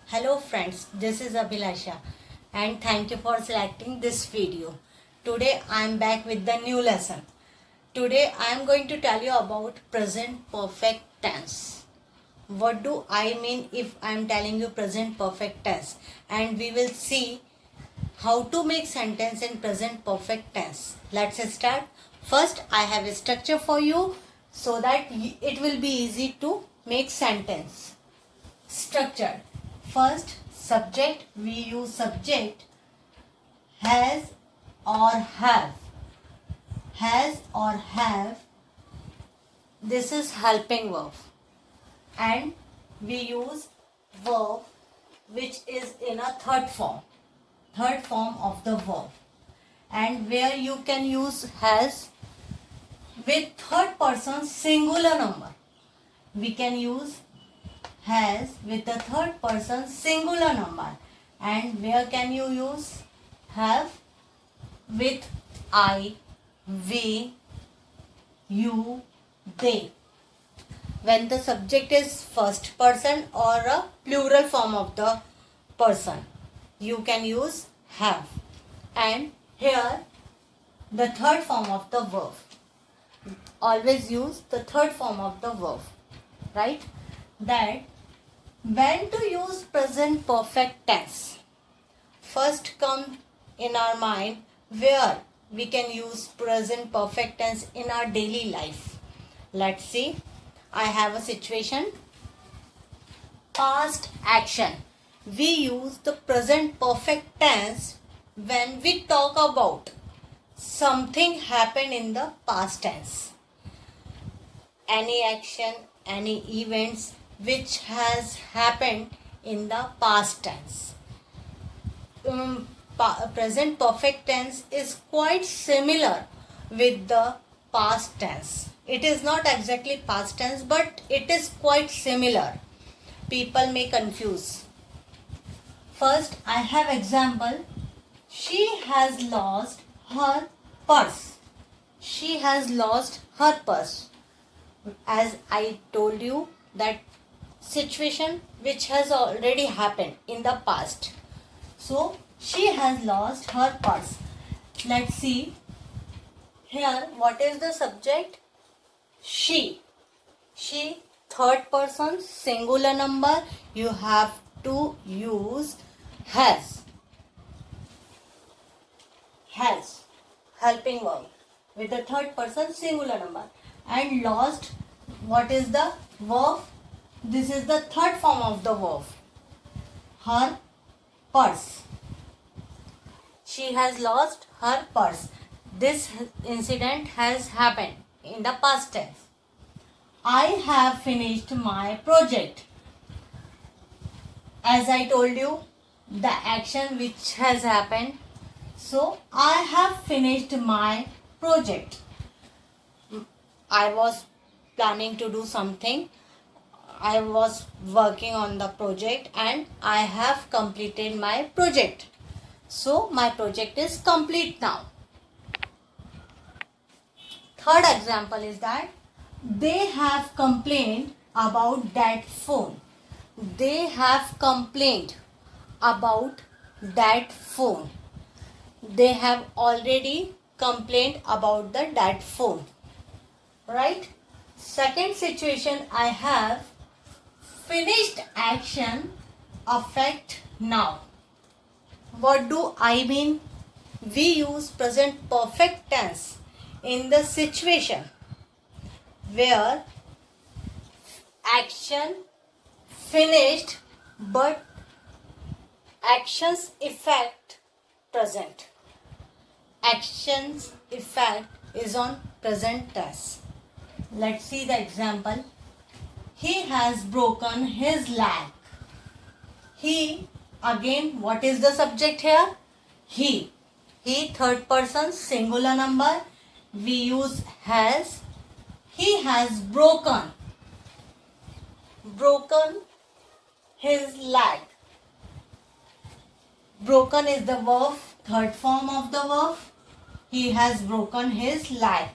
Hello friends, this is Abhilasha and thank you for selecting this video. Today I am back with the new lesson. Today I am going to tell you about present perfect tense. What do I mean if I am telling you present perfect tense? And we will see how to make sentence in present perfect tense. Let's start. First I have a structure for you so that it will be easy to make sentence. Structured. First, subject, we use subject has or have. Has or have. This is helping verb. And we use verb which is in a third form. Third form of the verb. And where you can use has with third person singular number. We can use has with the third person singular number. And where can you use have with I, we, you, they, when the subject is first person or a plural form of the person, you can use have. And here the third form of the verb, always use the third form of the verb, right? That when to use present perfect tense, first come in our mind where we can use present perfect tense in our daily life. Let's see. I have a situation. Past action. We use the present perfect tense when we talk about something happened in the past tense. Any action, any events which has happened in the past tense. Present perfect tense is quite similar with the past tense. It is not exactly past tense, but it is quite similar. People may confuse. First, I have example. She has lost her purse. She has lost her purse. As I told you, that situation which has already happened in the past. So she has lost her purse. Let's see. Here what is the subject? She. She, third person singular number. You have to use has. Has, helping verb with the third person singular number. And lost, what is the verb? This is the third form of the verb. Her purse. She has lost her purse. This incident has happened in the past tense. I have finished my project. As I told you, the action which has happened. So, I have finished my project. I was planning to do something. I was working on the project and I have completed my project. So my project is complete now. Third example is that they have complained about that phone. They have complained about that phone. They have already complained about that phone. Right? Second situation, I have finished action affect now. What do I mean? We use present perfect tense in the situation where action finished but actions effect present. Actions effect is on present tense. Let's see the example. He has broken his leg. He, again, what is the subject here? He. He, third person, singular number. We use has. He has broken. Broken his leg. Broken is the verb, third form of the verb. He has broken his leg.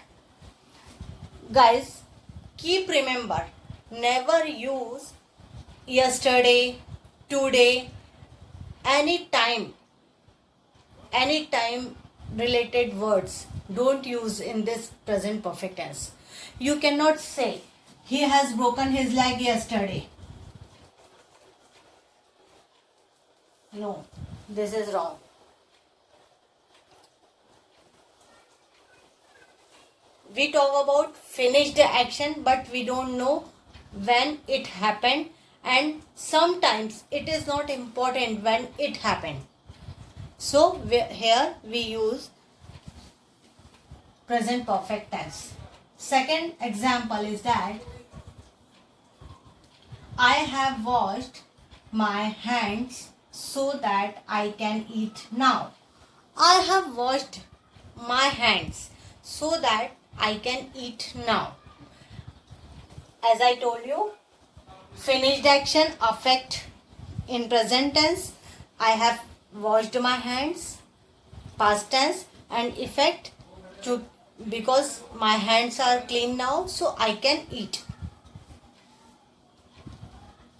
Guys, keep remember, never use yesterday, today, anytime related words don't use in this present perfect tense. You cannot say he has broken his leg yesterday. No, this is wrong. We talk about finished action, but we don't know when it happened, and sometimes it is not important when it happened. So here we use present perfect tense. Second example is that I have washed my hands so that I can eat now. I have washed my hands so that I can eat now. As I told you, finished action affect in present tense. I have washed my hands, past tense, and effect to because my hands are clean now, so I can eat.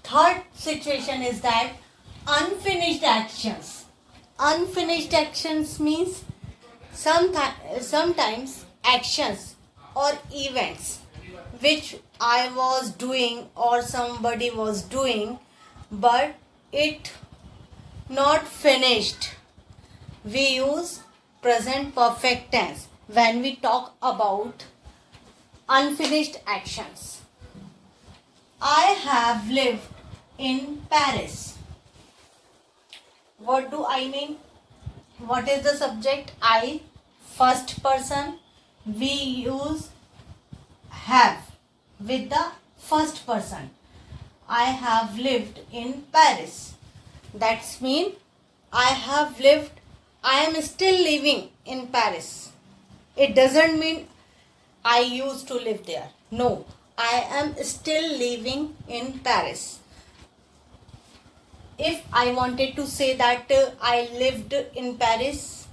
Third situation is that unfinished actions. Unfinished actions means sometimes actions or events which I was doing or somebody was doing, but it not finished. We use present perfect tense when we talk about unfinished actions. I have lived in Paris. What do I mean? What is the subject? I, first person. We use have with the first person. I have lived in Paris. That's mean I have lived, I am still living in Paris. It doesn't mean I used to live there. No, I am still living in Paris. If I wanted to say that I lived in Paris,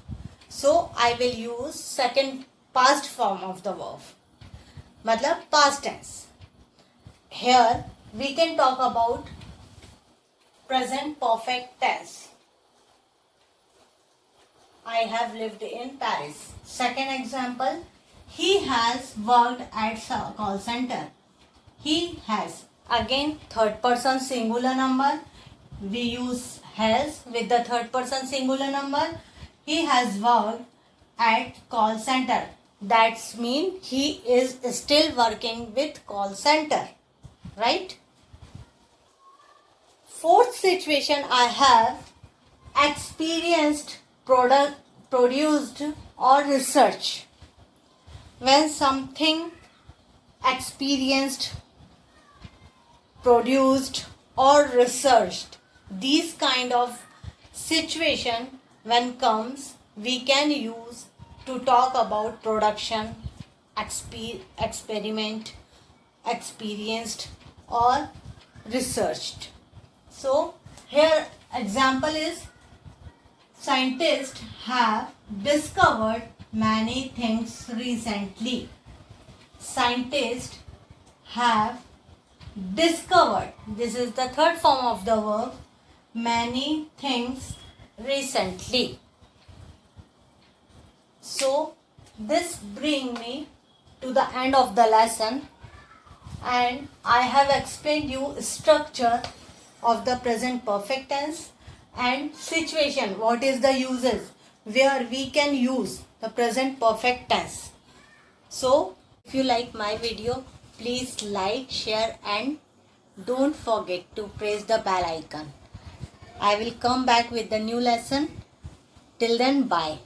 so I will use second past form of the verb. Matlab past tense. Here we can talk about present perfect tense. I have lived in Paris. Second example, he has worked at a call center. He has. Again, third person singular number. We use has with the third person singular number. He has worked at call center. That's mean he is still working with call center. Right? Fourth situation, I have experienced, produced or research. When something experienced, produced or researched, these kind of situation when comes, we can use to talk about production, experiment, experienced or researched. So here example is scientists have discovered many things recently. Scientists have discovered, this is the third form of the verb, many things recently. So this brings me to the end of the lesson, and I have explained you structure of the present perfect tense and situation, what is the uses where we can use the present perfect tense. So if you like my video, please like, share and don't forget to press the bell icon. I will come back with the new lesson. Till then, bye.